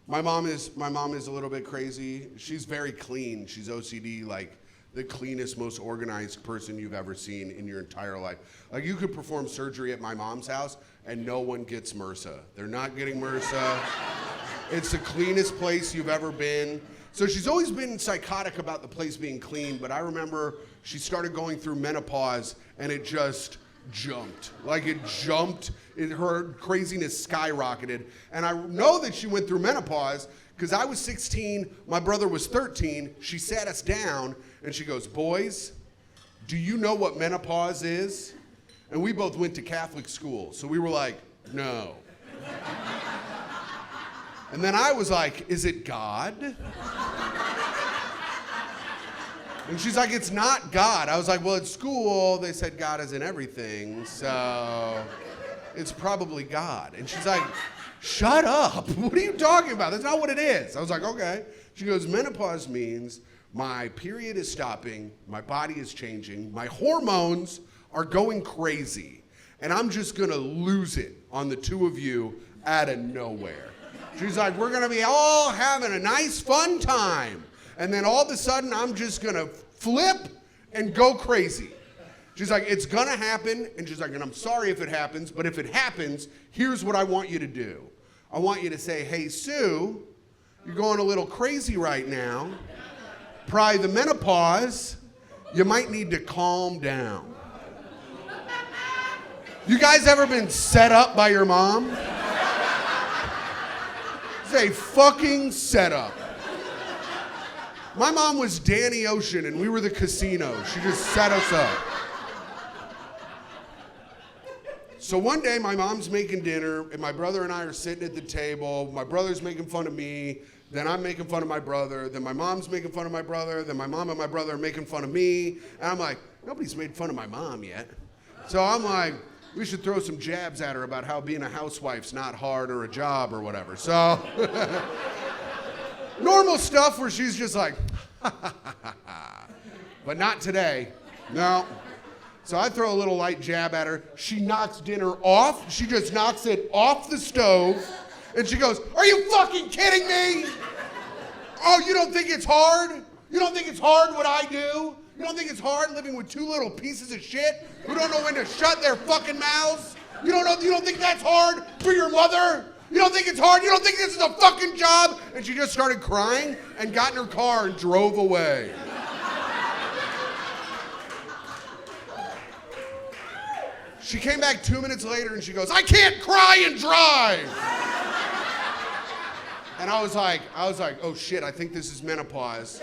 My mom is a little bit crazy. She's very clean. She's OCD, like the cleanest, most organized person you've ever seen in your entire life. Like you could perform surgery at my mom's house and no one gets MRSA. They're not getting MRSA. It's the cleanest place you've ever been. So she's always been psychotic about the place being clean, but I remember she started going through menopause and it just jumped. Like it jumped, her craziness skyrocketed. And I know that she went through menopause because I was 16, my brother was 13. She sat us down and she goes, boys, do you know what menopause is? And we both went to Catholic school. So we were like, no. And then I was like, is it God? And she's like, it's not God. I was like, well, at school, they said God is in everything, so it's probably God. And she's like, shut up. What are you talking about? That's not what it is. I was like, okay. She goes, menopause means my period is stopping, my body is changing, my hormones are going crazy, and I'm just gonna lose it on the two of you out of nowhere. She's like, we're gonna be all having a nice fun time. And then all of a sudden, I'm just gonna flip and go crazy. She's like, it's gonna happen. And she's like, and I'm sorry if it happens, but if it happens, here's what I want you to do. I want you to say, hey, Sue, you're going a little crazy right now. Probably the menopause, you might need to calm down. You guys ever been set up by your mom? It's a fucking setup. My mom was Danny Ocean and we were the casino. She just set us up. So one day my mom's making dinner and my brother and I are sitting at the table. My brother's making fun of me. Then I'm making fun of my brother. Then my mom's making fun of my brother. Then my mom and my brother are making fun of me. And I'm like, nobody's made fun of my mom yet. So I'm like, we should throw some jabs at her about how being a housewife's not hard or a job or whatever. So normal stuff where she's just like, but not today. No. So I throw a little light jab at her. She knocks dinner off. She just knocks it off the stove. And she goes, are you fucking kidding me? Oh, you don't think it's hard? You don't think it's hard what I do? You don't think it's hard living with two little pieces of shit who don't know when to shut their fucking mouths? You don't think that's hard for your mother? You don't think it's hard? You don't think this is a fucking job? And she just started crying and got in her car and drove away. She came back 2 minutes later and she goes, I can't cry and drive. And I was like, oh shit, I think this is menopause.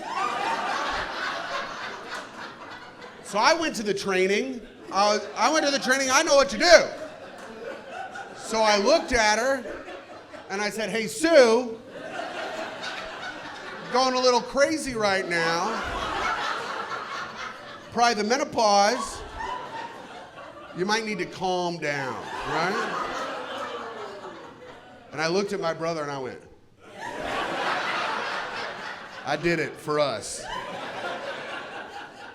So I went to the training. I know what to do. So I looked at her and I said, hey, Sue, going a little crazy right now. Probably the menopause. You might need to calm down, right? And I looked at my brother and I went, I did it for us.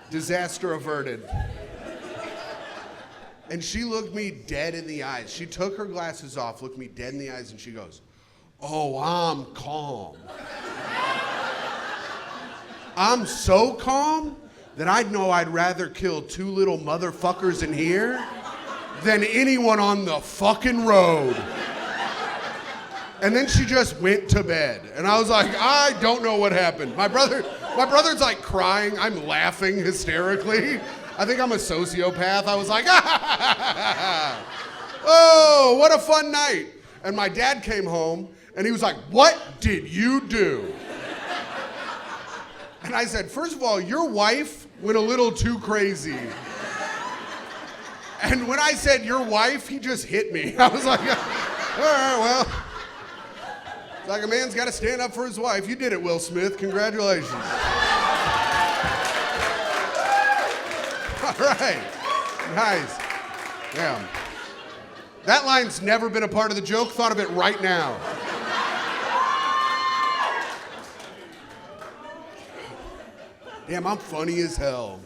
Disaster averted. And she looked me dead in the eyes. She took her glasses off, looked me dead in the eyes, and she goes, oh, I'm calm. I'm so calm that I'd know I'd rather kill two little motherfuckers in here than anyone on the fucking road. And then she just went to bed. And I was like, I don't know what happened. My brother's like crying. I'm laughing hysterically. I think I'm a sociopath. I was like, oh, what a fun night. And my dad came home and he was like, what did you do? And I said, first of all, your wife went a little too crazy. And when I said your wife, he just hit me. I was like, all right, well. It's like a man's got to stand up for his wife. You did it, Will Smith. Congratulations. All right. Nice. Yeah. That line's never been a part of the joke. Thought of it right now. Damn, I'm funny as hell.